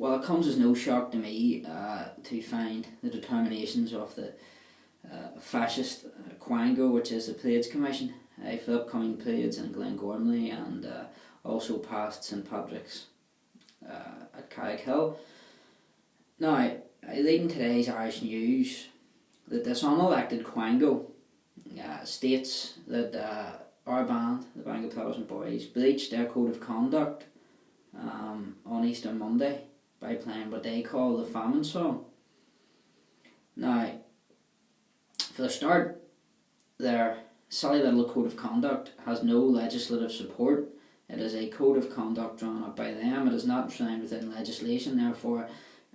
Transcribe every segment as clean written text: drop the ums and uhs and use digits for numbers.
Well, it comes as no shock to me to find the determinations of the fascist Quango, which is the Plaids Commission, for the upcoming Plaids in Glengormley and also past St Patrick's at Carrick Hill. Now, reading today's Irish News that this unelected Quango states that our band, the Bangor Protestant Boys, breached their code of conduct on Easter Monday by playing what they call the famine song. Now, for the start, their silly little code of conduct has no legislative support. It is a code of conduct drawn up by them. It is not enshrined within legislation, therefore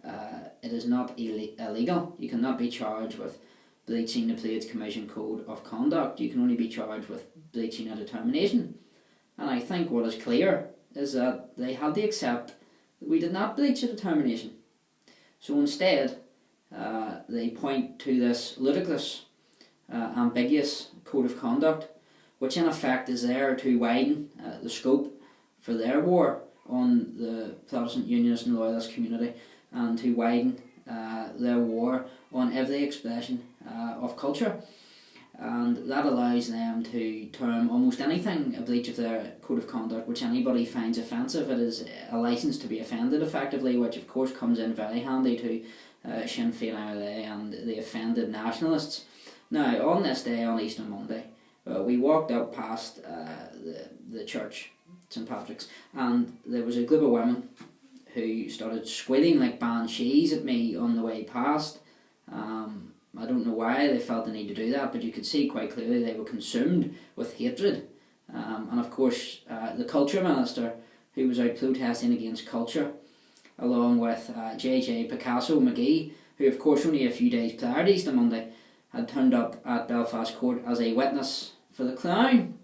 it is not illegal. You cannot be charged with breaching the Plaids Commission code of conduct. You can only be charged with breaching a determination. And I think what is clear is that they had to accept that we did not breach a determination. So instead, they point to this ludicrous, ambiguous code of conduct, which in effect is there to widen the scope for their war on the Protestant Unionist and Loyalist community, and to widen their war on every expression of culture. And that allows them to term almost anything a breach of their code of conduct which anybody finds offensive. It is a licence to be offended, effectively, which of course comes in very handy to Sinn Féin IRA and the offended nationalists. Now, on this day, on Easter Monday, we walked up past the church, St Patrick's, and there was a group of women who started squealing like banshees at me on the way past. I don't know why they felt the need to do that, but you could see quite clearly they were consumed with hatred. And of course, the culture minister, who was out protesting against culture, along with J.J. Picasso McGee, who of course only a few days prior to Easter Monday had turned up at Belfast Court as a witness for the Crown.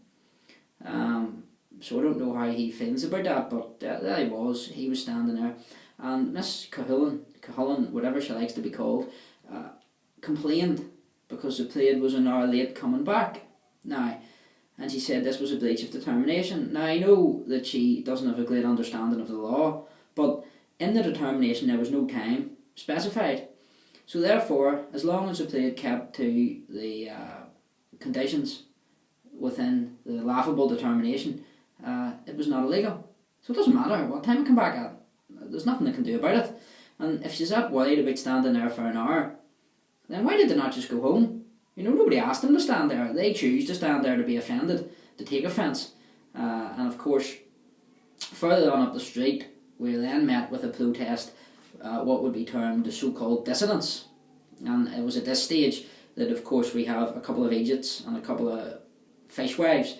So I don't know how he feels about that, but there he was standing there. And Miss Cahulan, whatever she likes to be called, complained because the Plaid was an hour late coming back. Now, and she said this was a breach of determination. Now, I know that she doesn't have a great understanding of the law, but in the determination there was no time specified. So therefore, as long as the Plaid kept to the conditions within the laughable determination, it was not illegal. So it doesn't matter what time it come back at. There's nothing they can do about it. And if she's that worried about standing there for an hour, then why did they not just go home? You know, nobody asked them to stand there. They choose to stand there to be offended, to take offence. And of course, further on up the street, we then met with a protest, what would be termed the so-called dissidents. And it was at this stage that, of course, we have a couple of idiots and a couple of fishwives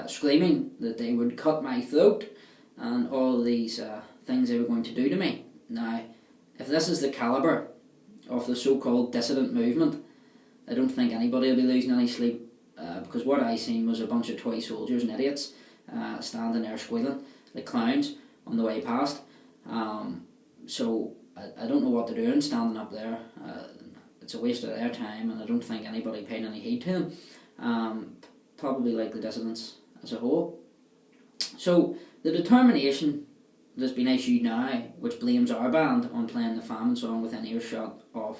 screaming that they would cut my throat and all these things they were going to do to me. Now, if this is the calibre of the so-called dissident movement, I don't think anybody will be losing any sleep, because what I seen was a bunch of toy soldiers and idiots standing there squealing like clowns on the way past. So I don't know what they're doing standing up there. It's a waste of their time, and I don't think anybody paid any heed to them. Probably like the dissidents as a whole. So the determination that's been issued now, which blames our band on playing the famine song within earshot of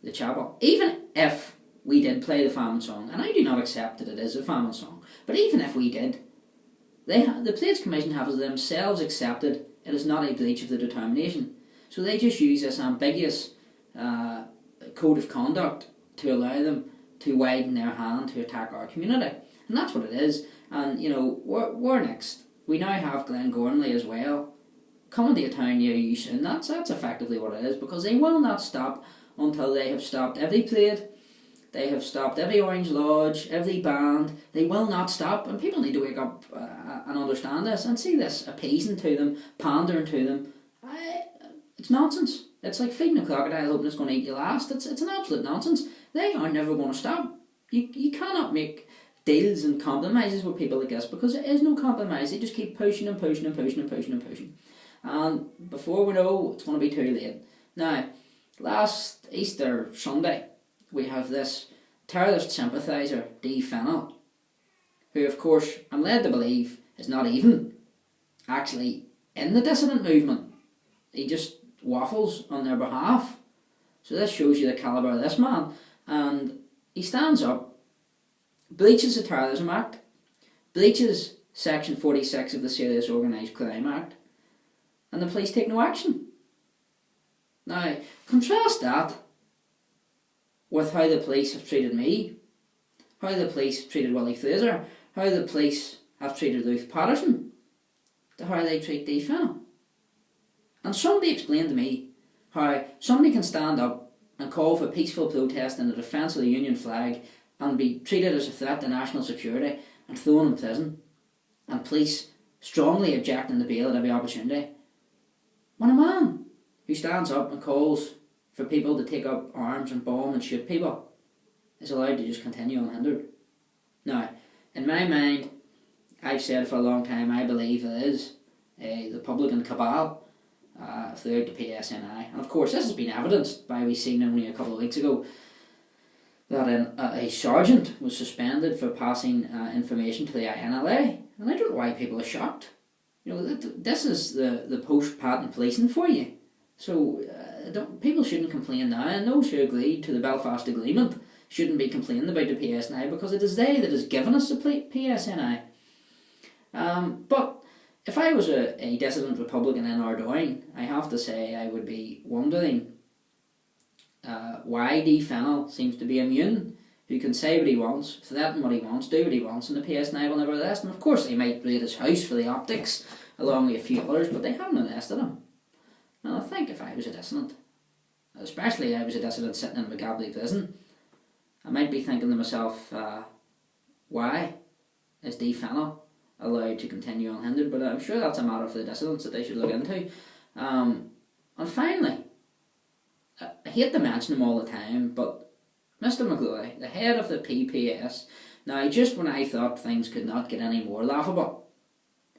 the chapel, even if we did play the famine song, and I do not accept that it is a famine song, but even if we did, the Plaids Commission have themselves accepted it is not a breach of the determination. So they just use this ambiguous code of conduct to allow them to widen their hand to attack our community. And that's what it is. And, you know, we're next. We now have Glengormley as well coming to a town near you soon. That's effectively what it is, because they will not stop until they have stopped every Plaid, they have stopped every Orange Lodge, every band. They will not stop, and people need to wake up and understand this and see this appeasing to them, pandering to them. It's nonsense. It's like feeding a crocodile hoping it's going to eat you last. It's an absolute nonsense. They are never going to stop. You cannot make deals and compromises with people like this, because there is no compromise. They just keep pushing and pushing and pushing and pushing and pushing. And before we know, it's going to be too late. Now, last Easter Sunday, we have this terrorist sympathiser, Dee Fennell, who of course I'm led to believe is not even actually in the dissident movement. He just waffles on their behalf. So this shows you the calibre of this man. And he stands up, bleaches the Terrorism Act, bleaches Section 46 of the Serious Organised Crime Act, and the police take no action. Now, contrast that with how the police have treated me, how the police have treated Willie Fraser, how the police have treated Ruth Patterson, to how they treat Dee Fennell. And somebody explained to me how somebody can stand up and call for peaceful protest in the defence of the Union flag and be treated as a threat to national security and thrown in prison, and police strongly objecting to bail at every opportunity, when a man who stands up and calls for people to take up arms and bomb and shoot people is allowed to just continue unhindered. Now, in my mind, I've said for a long time, I believe it is a Republican cabal throughout the PSNI. And of course, this has been evidenced by we seen only a couple of weeks ago that a sergeant was suspended for passing information to the INLA. And I don't know why people are shocked. You know, this is the post-patent policing for you. So people shouldn't complain now, and those who agreed to the Belfast Agreement shouldn't be complaining about the PSNI, because it is they that has given us the PSNI. But if I was a dissident Republican in Ardoyne, I have to say I would be wondering why Dee Fennell seems to be immune, who can say what he wants, threaten what he wants, do what he wants, and the PSNI will never arrest him. Of course, they might raid his house for the optics, along with a few others, but they haven't arrested him. And I think if I was a dissident, especially I was a dissident sitting in McGabley prison, I might be thinking to myself, why is Dee Fennell allowed to continue unhindered? But I'm sure that's a matter for the dissidents that they should look into. And finally, I hate to mention him all the time, but Mr McGloy, the head of the PPS, now just when I thought things could not get any more laughable,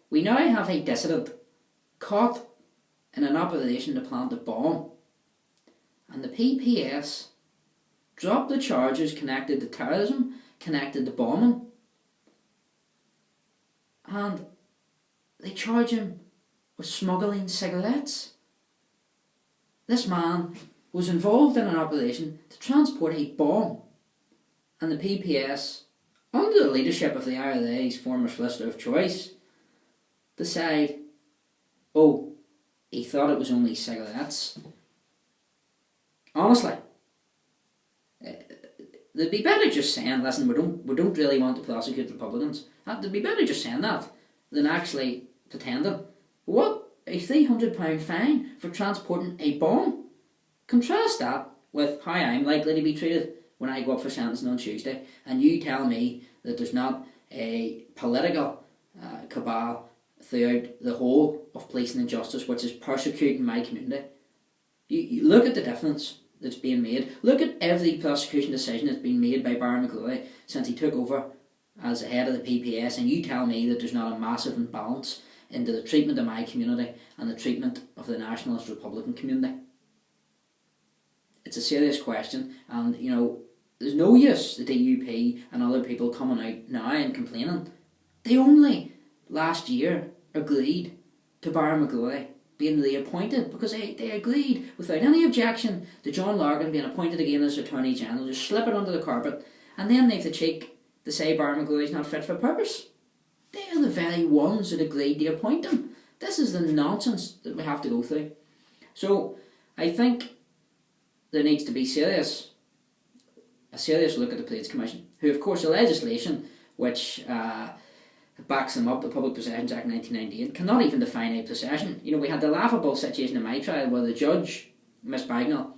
we now have a dissident caught in an operation to plant a bomb, and the PPS dropped the charges connected to terrorism, connected to bombing, and they charge him with smuggling cigarettes. This man was involved in an operation to transport a bomb, and the PPS, under the leadership of the IRA's former solicitor of choice, decide, oh, he thought it was only cigarettes. Honestly, they'd be better just saying, listen, we don't really want to prosecute Republicans. They'd be better just saying that than actually pretending. What? A £300 fine for transporting a bomb? Contrast that with how I'm likely to be treated when I go up for sentencing on Tuesday, and you tell me that there's not a political cabal throughout the whole of policing and justice which is persecuting my community. You look at the difference that's being made. Look at every prosecution decision that's been made by Barry McGloy since he took over as the head of the PPS, and you tell me that there's not a massive imbalance into the treatment of my community and the treatment of the Nationalist Republican community. It's a serious question, and you know, there's no use the DUP and other people coming out now and complaining. They only last year agreed to Barry McGloy being reappointed, because they agreed without any objection to John Larkin being appointed again as Attorney General, just slip it under the carpet, and then they've the cheek to say Barry McGloy is not fit for purpose. They are the very ones that agreed to appoint him. This is the nonsense that we have to go through. So I think there needs to be a serious look at the Police Commission, who of course the legislation which backs them up, the Public Possessions Act 1998, cannot even define a possession. You know, we had the laughable situation in my trial where the judge, Miss Bagnall,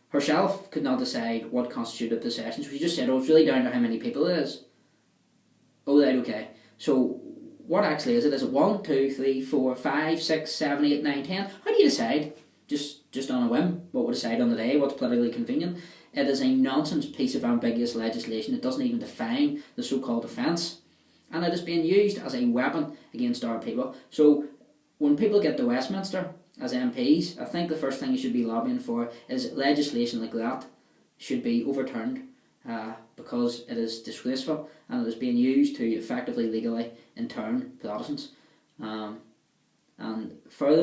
herself could not decide what constituted possession. So she just said, oh, it's really down to how many people it is. Oh, right, okay. So what actually is it? Is it 1, 2, 3, 4, 5, 6, 7, 8, 9, 10? How do you decide? Just on a whim, what we decide on the day, what's politically convenient? It is a nonsense piece of ambiguous legislation. It doesn't even define the so-called offence. And it is being used as a weapon against our people. So when people get to Westminster as MPs, I think the first thing you should be lobbying for is legislation like that should be overturned, because it is disgraceful and it is being used to effectively legally intern Protestants. And further